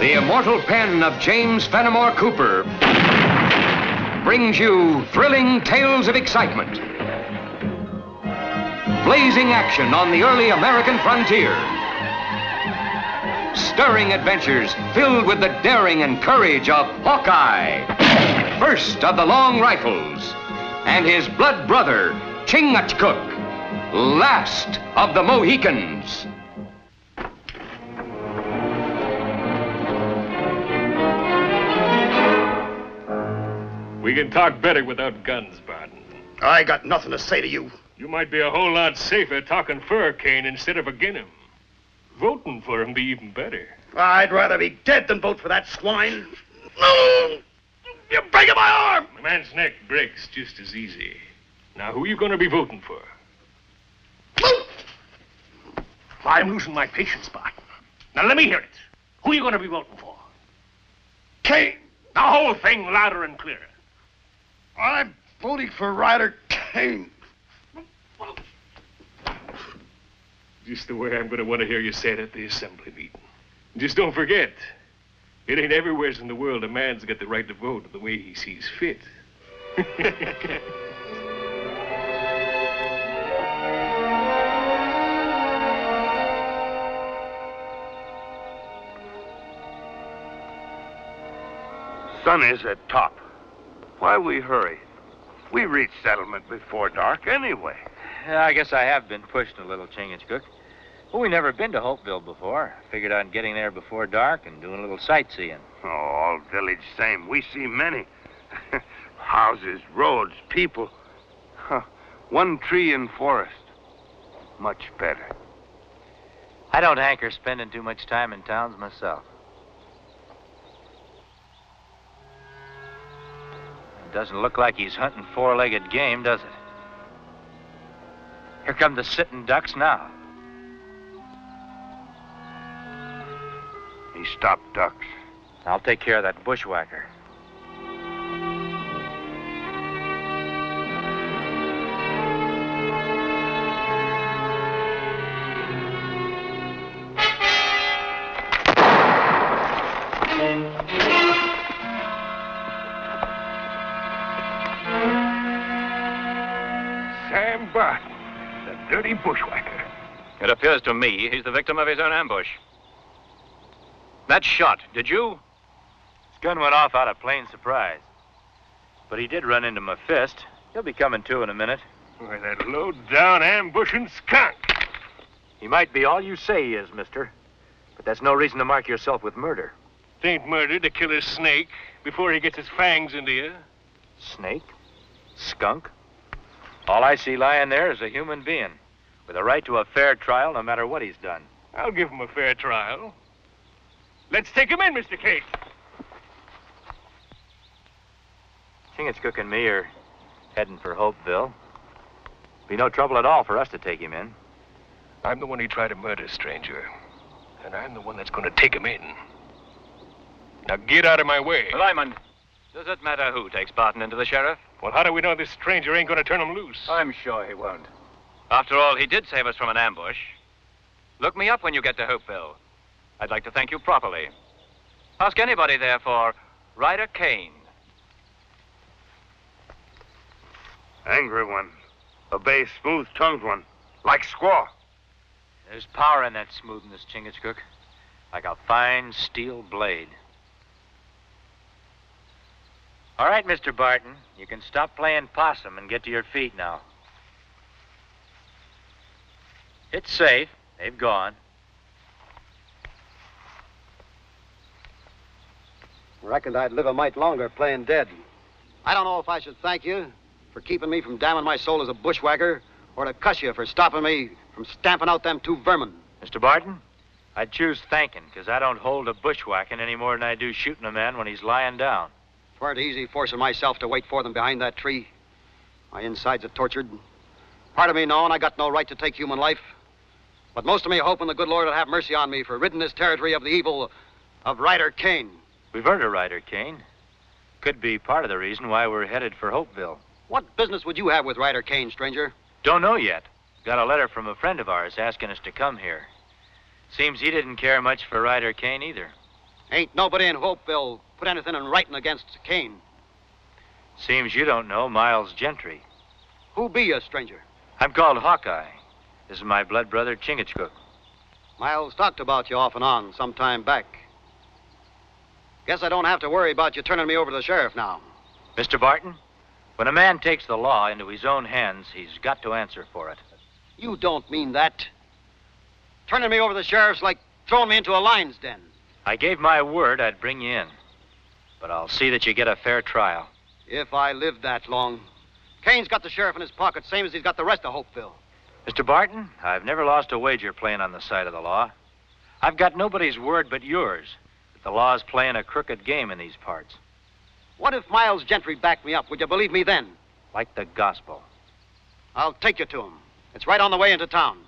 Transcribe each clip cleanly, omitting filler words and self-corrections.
The immortal pen of James Fenimore Cooper brings you thrilling tales of excitement, blazing action on the early American frontier, stirring adventures filled with the daring and courage of Hawkeye, first of the long rifles, and his blood brother, Chingachgook, last of the Mohicans. We can talk better without guns, Barton. I got nothing to say to you. You might be a whole lot safer talking for Kane instead of against him. Voting for him be even better. I'd rather be dead than vote for that swine. No! You're breaking my arm! A man's neck breaks just as easy. Now, who you going to be voting for? I'm losing my patience, Barton. Now, let me hear it. Who are you going to be voting for? Kane. The whole thing louder and clearer. I'm voting for Ryder Kane. Just the way I'm going to want to hear you say it at the assembly meeting. Just don't forget, it ain't everywhere in the world a man's got the right to vote the way he sees fit. Sun is at top. Why we hurry? We reach settlement before dark anyway. Yeah, I guess I have been pushed a little, Chingachgook. Well, we never been to Hopeville before. Figured on getting there before dark and doing a little sightseeing. Oh, all village same. We see many. Houses, roads, people. Huh. One tree and forest. Much better. I don't hanker spending too much time in towns myself. It doesn't look like he's hunting four-legged game, does it? Here come the sitting ducks now. He stopped ducks. I'll take care of that bushwhacker. Sam Barton, the dirty bushwhacker. It appears to me he's the victim of his own ambush. That shot, did you? His gun went off out of plain surprise. But he did run into my fist. He'll be coming to in a minute. Why, that low-down ambushing skunk. He might be all you say he is, mister. But that's no reason to mark yourself with murder. It ain't murder to kill a snake before he gets his fangs into you. Snake? Skunk? All I see lying there is a human being with a right to a fair trial no matter what he's done. I'll give him a fair trial. Let's take him in, Mr. Kate. Chingachgook and me are heading for Hopeville. Be no trouble at all for us to take him in. I'm the one he tried to murder, stranger. And I'm the one that's going to take him in. Now get out of my way. Lyman, does it matter who takes Barton into the sheriff? Well, how do we know this stranger ain't going to turn him loose? I'm sure he won't. After all, he did save us from an ambush. Look me up when you get to Hopeville. I'd like to thank you properly. Ask anybody there for Ryder Kane. Angry one. A bay, smooth-tongued one. Like squaw. There's power in that smoothness, Chingachgook. Like a fine steel blade. All right, Mr. Barton. You can stop playing possum and get to your feet now. It's safe. They've gone. Reckoned I'd live a mite longer playing dead. I don't know if I should thank you for keeping me from damning my soul as a bushwhacker or to cuss you for stopping me from stamping out them two vermin. Mr. Barton, I'd choose thanking, because I don't hold a bushwhacking any more than I do shooting a man when he's lying down. It weren't easy forcing myself to wait for them behind that tree. My insides are tortured. Part of me knowing I got no right to take human life. But most of me hoping the good Lord will have mercy on me for ridding this territory of the evil of Ryder Kane. We've heard of Ryder Kane. Could be part of the reason why we're headed for Hopeville. What business would you have with Ryder Kane, stranger? Don't know yet. Got a letter from a friend of ours asking us to come here. Seems he didn't care much for Ryder Kane either. Ain't nobody in Hopeville put anything in writing against Kane. Seems you don't know Miles Gentry. Who be you, stranger? I'm called Hawkeye. This is my blood brother, Chingachgook. Miles talked about you off and on some time back. Guess I don't have to worry about you turning me over to the sheriff now. Mr. Barton, when a man takes the law into his own hands, he's got to answer for it. You don't mean that. Turning me over to the sheriff's like throwing me into a lion's den. I gave my word I'd bring you in. But I'll see that you get a fair trial. If I live that long. Kane's got the sheriff in his pocket, same as he's got the rest of Hopeville. Mr. Barton, I've never lost a wager playing on the side of the law. I've got nobody's word but yours that the law's playing a crooked game in these parts. What if Miles Gentry backed me up? Would you believe me then? Like the gospel. I'll take you to him. It's right on the way into town.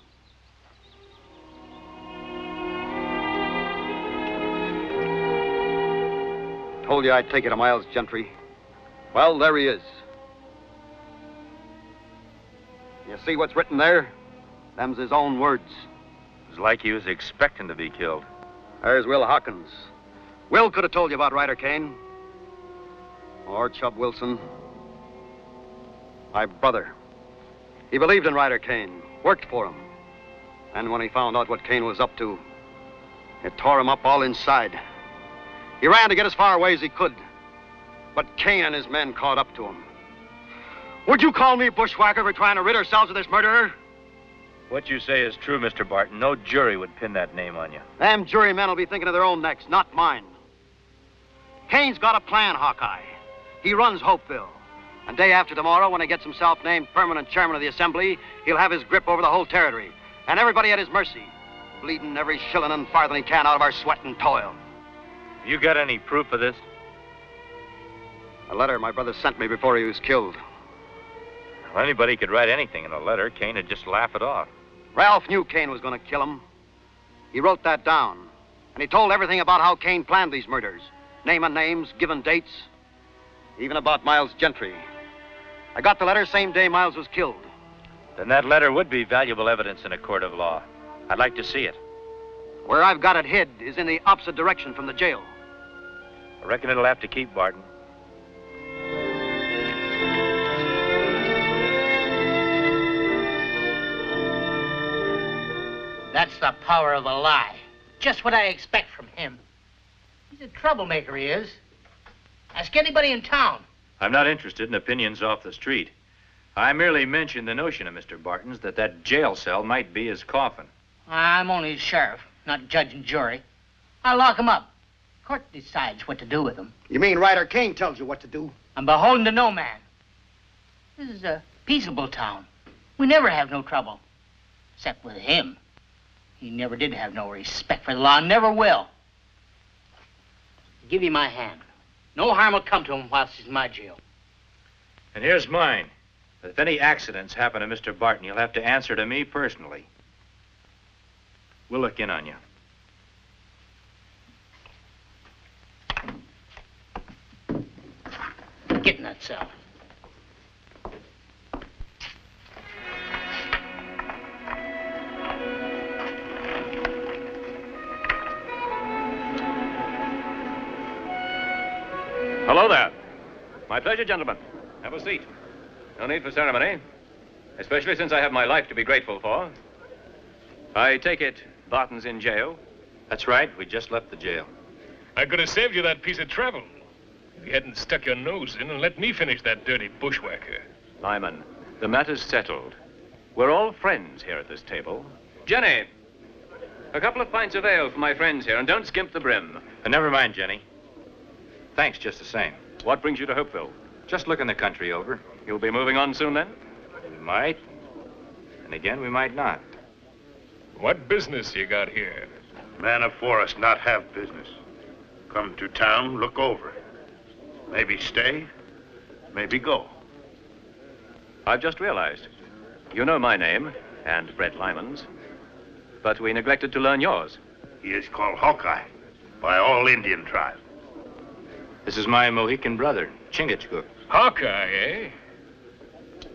Told you I'd take you to Miles Gentry. Well, there he is. You see what's written there? Them's his own words. It was like he was expecting to be killed. There's Will Hawkins. Will could have told you about Ryder Kane. Or Chub Wilson. My brother. He believed in Ryder Kane, worked for him. And when he found out what Kane was up to, it tore him up all inside. He ran to get as far away as he could. But Kane and his men caught up to him. Would you call me bushwhacker for trying to rid ourselves of this murderer? What you say is true, Mr. Barton. No jury would pin that name on you. Them jurymen will be thinking of their own necks, not mine. Kane's got a plan, Hawkeye. He runs Hopeville. And day after tomorrow, when he gets himself named permanent chairman of the assembly, he'll have his grip over the whole territory. And everybody at his mercy. Bleeding every shilling and farthing he can out of our sweat and toil. You got any proof of this? A letter my brother sent me before he was killed. Well, anybody could write anything in a letter. Kane would just laugh it off. Ralph knew Kane was going to kill him. He wrote that down. And he told everything about how Kane planned these murders. Naming names, giving dates. Even about Miles Gentry. I got the letter same day Miles was killed. Then that letter would be valuable evidence in a court of law. I'd like to see it. Where I've got it hid is in the opposite direction from the jail. I reckon it'll have to keep, Barton. That's the power of a lie. Just what I expect from him. He's a troublemaker, he is. Ask anybody in town. I'm not interested in opinions off the street. I merely mentioned the notion of Mr. Barton's that jail cell might be his coffin. I'm only the sheriff, not judge and jury. I'll lock him up. Court decides what to do with him. You mean Ryder Kane tells you what to do? I'm beholden to no man. This is a peaceable town. We never have no trouble. Except with him. He never did have no respect for the law, never will. I'll give you my hand. No harm will come to him whilst he's in my jail. And here's mine. If any accidents happen to Mr. Barton, you'll have to answer to me personally. We'll look in on you. Get in that cell. Hello there. My pleasure, gentlemen. Have a seat. No need for ceremony, especially since I have my life to be grateful for. I take it Barton's in jail? That's right. We just left the jail. I could have saved you that piece of travel if you hadn't stuck your nose in and let me finish that dirty bushwhacker. Lyman, the matter's settled. We're all friends here at this table. Jenny, a couple of pints of ale for my friends here, and don't skimp the brim. Never mind, Jenny. Thanks just the same. What brings you to Hopeville? Just looking the country over. You'll be moving on soon, then? We might. And again, we might not. What business you got here? Man of forest not have business. Come to town, look over. Maybe stay, maybe go. I've just realized. You know my name, and Brett Lyman's. But we neglected to learn yours. He is called Hawkeye by all Indian tribe. This is my Mohican brother, Chingachgook. Hawkeye, eh?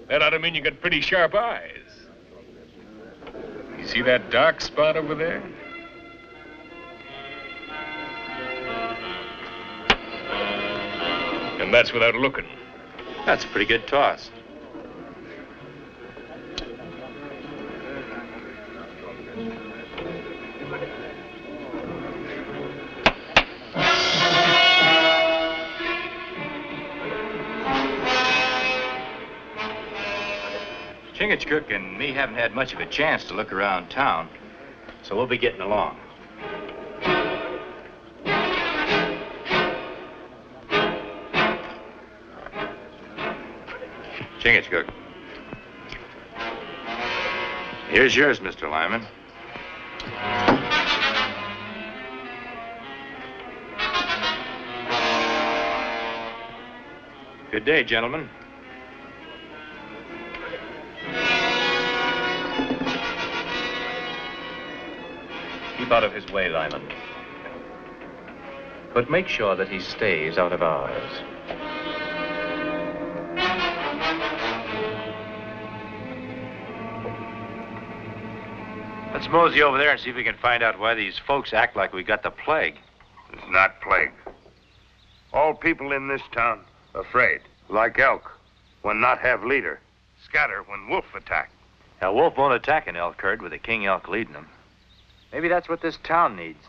That ought to mean you got pretty sharp eyes. You see that dark spot over there? And that's without looking. That's a pretty good toss. Chingachgook and me haven't had much of a chance to look around town, so we'll be getting along. Chingachgook. Here's yours, Mr. Lyman. Good day, gentlemen. Keep out of his way, Lyman. But make sure that he stays out of ours. Let's mosey over there and see if we can find out why these folks act like we got the plague. It's not plague. All people in this town afraid, like elk, when not have leader. Scatter when wolf attack. A wolf won't attack an elk herd with a king elk leading them. Maybe that's what this town needs.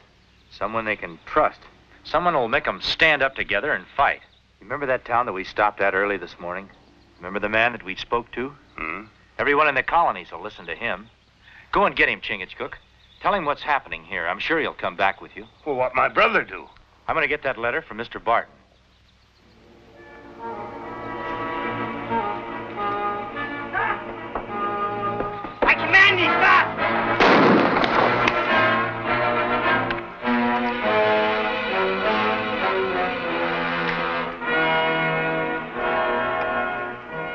Someone they can trust. Someone who'll make them stand up together and fight. Remember that town that we stopped at early this morning? Remember the man that we spoke to? Everyone in the colonies will listen to him. Go and get him, Chingachgook. Tell him what's happening here. I'm sure he'll come back with you. Well, what my brother do? I'm going to get that letter from Mr. Barton. I command thee, stop!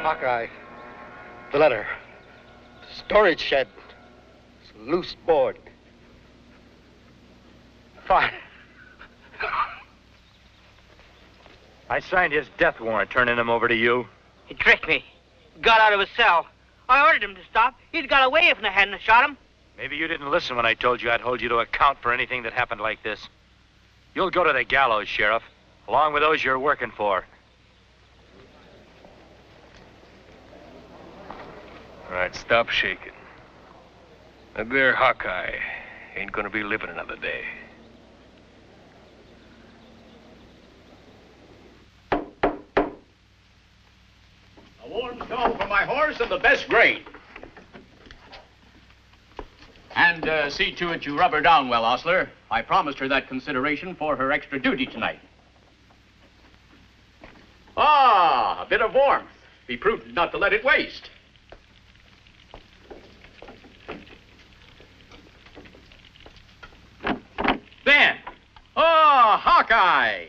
Hawkeye, the letter. Storage shed. Loose board. Fine. I signed his death warrant, turning him over to you. He tricked me. Got out of his cell. I ordered him to stop. He'd got away if I hadn't shot him. Maybe you didn't listen when I told you I'd hold you to account for anything that happened like this. You'll go to the gallows, Sheriff, along with those you're working for. All right, stop shaking. That there Hawkeye ain't gonna be living another day. A warm stall for my horse and the best grain. And see to it you rub her down well, ostler. I promised her that consideration for her extra duty tonight. Ah, a bit of warmth. Be prudent not to let it waste. Ben! Oh, Hawkeye!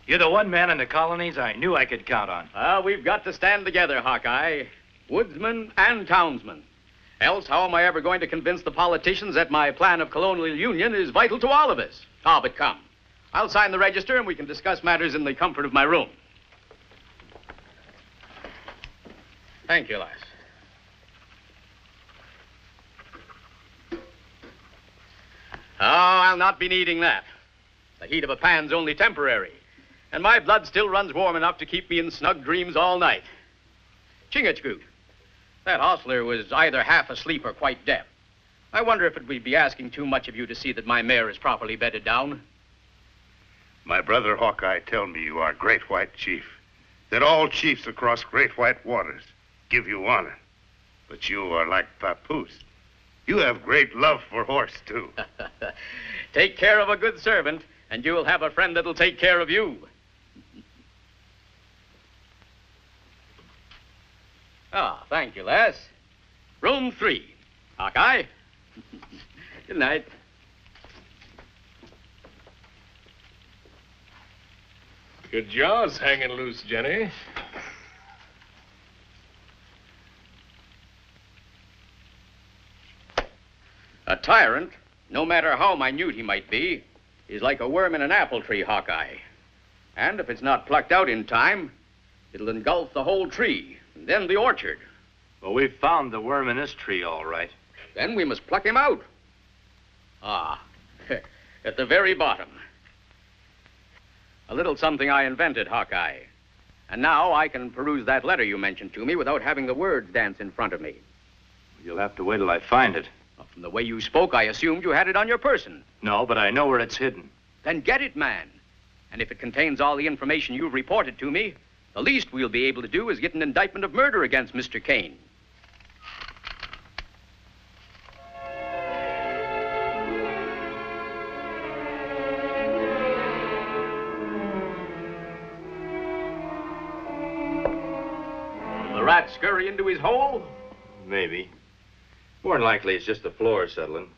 You're the one man in the colonies I knew I could count on. We've got to stand together, Hawkeye. Woodsman and townsman. Else, how am I ever going to convince the politicians that my plan of colonial union is vital to all of us? Ah, but come. I'll sign the register and we can discuss matters in the comfort of my room. Thank you, lass. Oh, I'll not be needing that. The heat of a pan's only temporary, and my blood still runs warm enough to keep me in snug dreams all night. Chingachgook, that hostler was either half asleep or quite deaf. I wonder if it would be asking too much of you to see that my mare is properly bedded down. My brother Hawkeye tell me you are Great White Chief, that all chiefs across Great White Waters give you honor. But you are like Papoose. You have great love for horse, too. Take care of a good servant, and you'll have a friend that'll take care of you. Ah, thank you, lass. Room 3. Hawkeye. Good night. Good jaws hanging loose, Jenny. A tyrant, no matter how minute he might be, is like a worm in an apple tree, Hawkeye. And if it's not plucked out in time, it'll engulf the whole tree, and then the orchard. Well, we've found the worm in this tree, all right. Then we must pluck him out. Ah, at the very bottom. A little something I invented, Hawkeye. And now I can peruse that letter you mentioned to me without having the words dance in front of me. You'll have to wait till I find it. Well, from the way you spoke, I assumed you had it on your person. No, but I know where it's hidden. Then get it, man. And if it contains all the information you've reported to me, the least we'll be able to do is get an indictment of murder against Mr. Kane. Will the rat scurry into his hole? Maybe. More than likely, it's just the floor settling.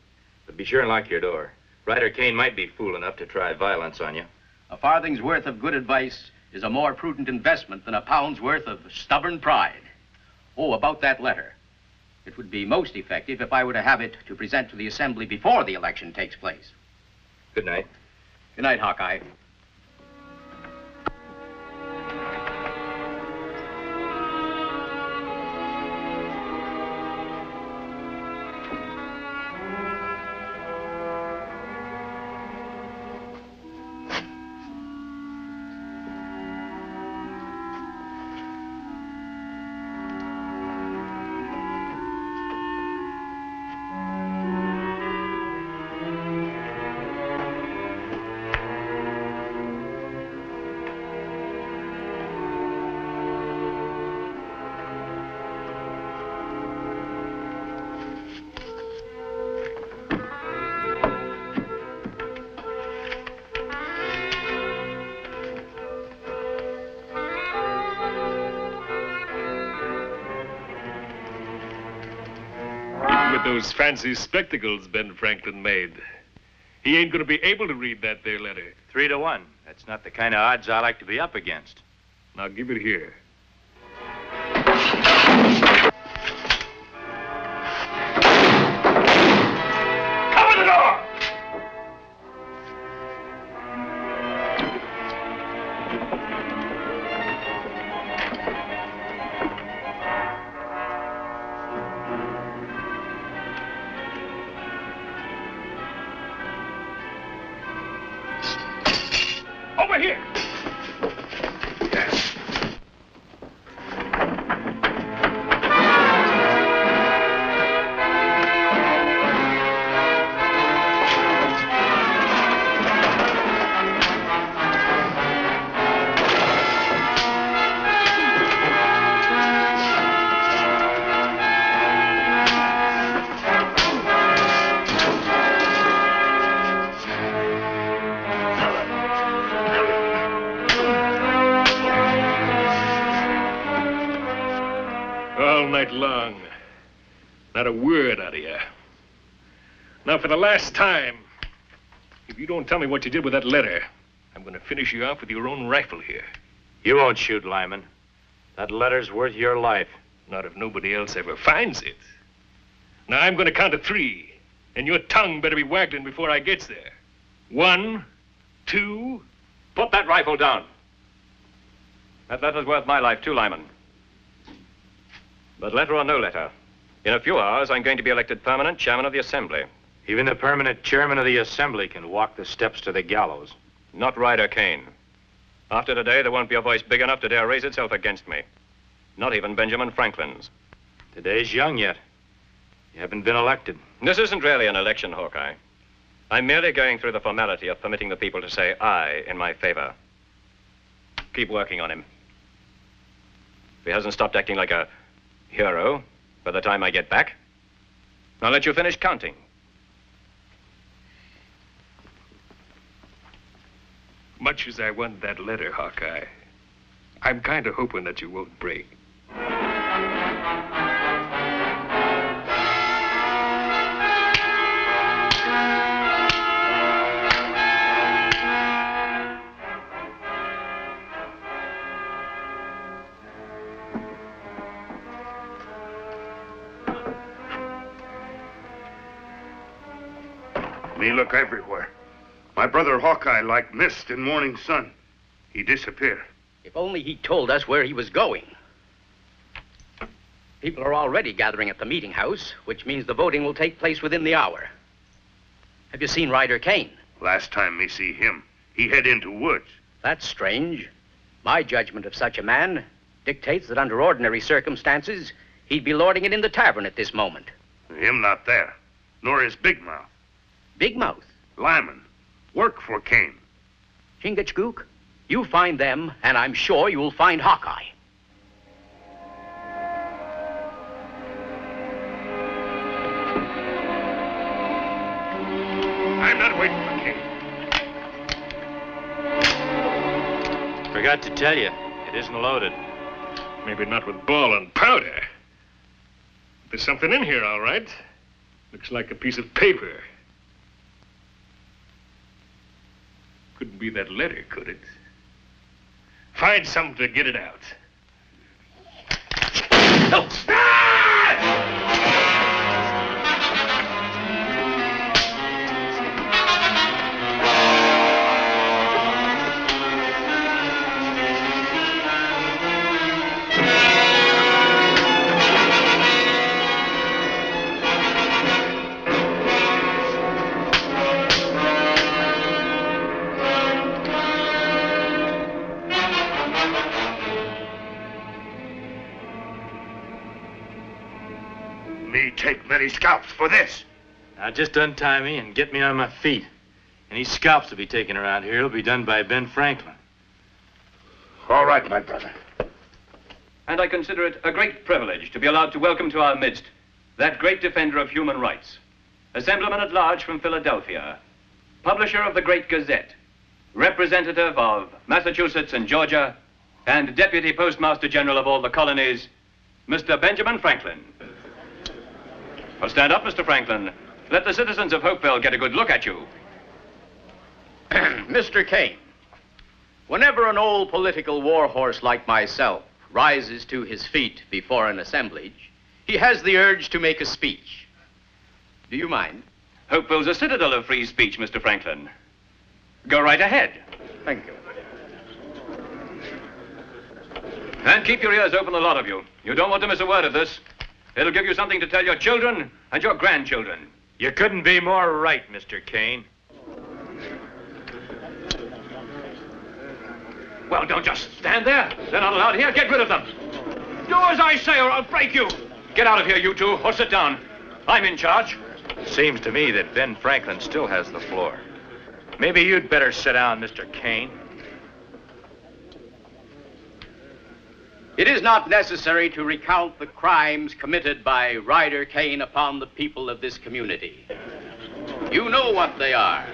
But be sure and lock your door. Ryder Kane might be fool enough to try violence on you. A farthing's worth of good advice is a more prudent investment than a pound's worth of stubborn pride. Oh, about that letter. It would be most effective if I were to have it to present to the Assembly before the election takes place. Good night. Good night, Hawkeye. With those fancy spectacles Ben Franklin made, he ain't gonna be able to read that there letter. 3 to 1. That's not the kind of odds I like to be up against. Now give it here. Cover the door! Over here! Yes. All night long. Not a word out of you. Now, for the last time, if you don't tell me what you did with that letter, I'm going to finish you off with your own rifle here. You won't shoot, Lyman. That letter's worth your life. Not if nobody else ever finds it. Now, I'm going to count to 3, and your tongue better be waggling before I gets there. 1, 2... Put that rifle down. That letter's worth my life, too, Lyman. But letter or no letter, in a few hours, I'm going to be elected permanent chairman of the Assembly. Even the permanent chairman of the Assembly can walk the steps to the gallows. Not Ryder Kane. After today, there won't be a voice big enough to dare raise itself against me. Not even Benjamin Franklin's. Today's young yet. You haven't been elected. This isn't really an election, Hawkeye. I'm merely going through the formality of permitting the people to say aye in my favor. Keep working on him. If he hasn't stopped acting like a hero by the time I get back, I'll let you finish counting. Much as I want that letter, Hawkeye, I'm kind of hoping that you won't break. Me look everywhere. My brother Hawkeye like mist in morning sun. He disappear. If only he told us where he was going. People are already gathering at the meeting house, which means the voting will take place within the hour. Have you seen Ryder Kane? Last time me see him, he head into woods. That's strange. My judgment of such a man dictates that under ordinary circumstances, he'd be lording it in the tavern at this moment. Him not there, nor his big mouth. Big Mouth. Lyman, work for Kane. Chingachgook, you find them, and I'm sure you'll find Hawkeye. I'm not waiting for Kane. Forgot to tell you, it isn't loaded. Maybe not with ball and powder. There's something in here, all right. Looks like a piece of paper. Couldn't be that letter, could it? Find something to get it out. Oh! Me take many scalps for this. Now just untie me and get me on my feet. Any scalps to be taken around here will be done by Ben Franklin. All right, my brother. And I consider it a great privilege to be allowed to welcome to our midst that great defender of human rights, Assemblyman at Large from Philadelphia, publisher of the Great Gazette, representative of Massachusetts and Georgia, and Deputy Postmaster General of all the colonies, Mr. Benjamin Franklin. Well, stand up, Mr. Franklin. Let the citizens of Hopeville get a good look at you. Mr. Kane, whenever an old political warhorse like myself rises to his feet before an assemblage, he has the urge to make a speech. Do you mind? Hopeville's a citadel of free speech, Mr. Franklin. Go right ahead. Thank you. And keep your ears open, the lot of you. You don't want to miss a word of this. It'll give you something to tell your children and your grandchildren. You couldn't be more right, Mr. Kane. Well, don't just stand there. They're not allowed here. Get rid of them. Do as I say or I'll break you. Get out of here, you two, or sit down. I'm in charge. Seems to me that Ben Franklin still has the floor. Maybe you'd better sit down, Mr. Kane. It is not necessary to recount the crimes committed by Ryder Kane upon the people of this community. You know what they are.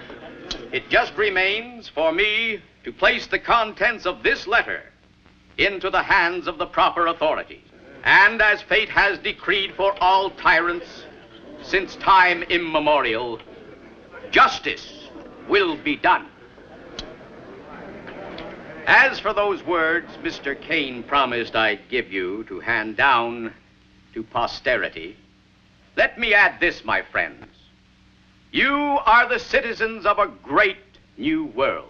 It just remains for me to place the contents of this letter into the hands of the proper authorities. And as fate has decreed for all tyrants since time immemorial, justice will be done. As for those words Mr. Kane promised I'd give you to hand down to posterity, let me add this, my friends. You are the citizens of a great new world.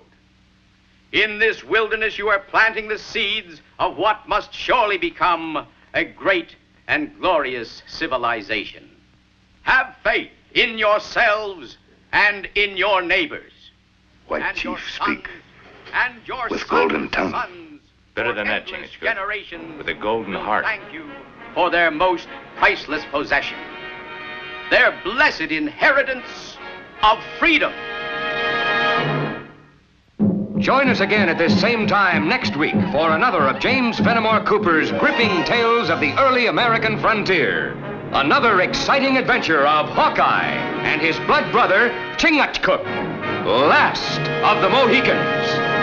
In this wilderness, you are planting the seeds of what must surely become a great and glorious civilization. Have faith in yourselves and in your neighbors. White and your chief, sons speak. And your With sons' golden tongue. sons Better for than that, endless Chingachgook. generations With a golden will heart. Thank you for their most priceless possession, their blessed inheritance of freedom. Join us again at this same time next week for another of James Fenimore Cooper's gripping tales of the early American frontier. Another exciting adventure of Hawkeye and his blood brother, Chingachgook, last of the Mohicans.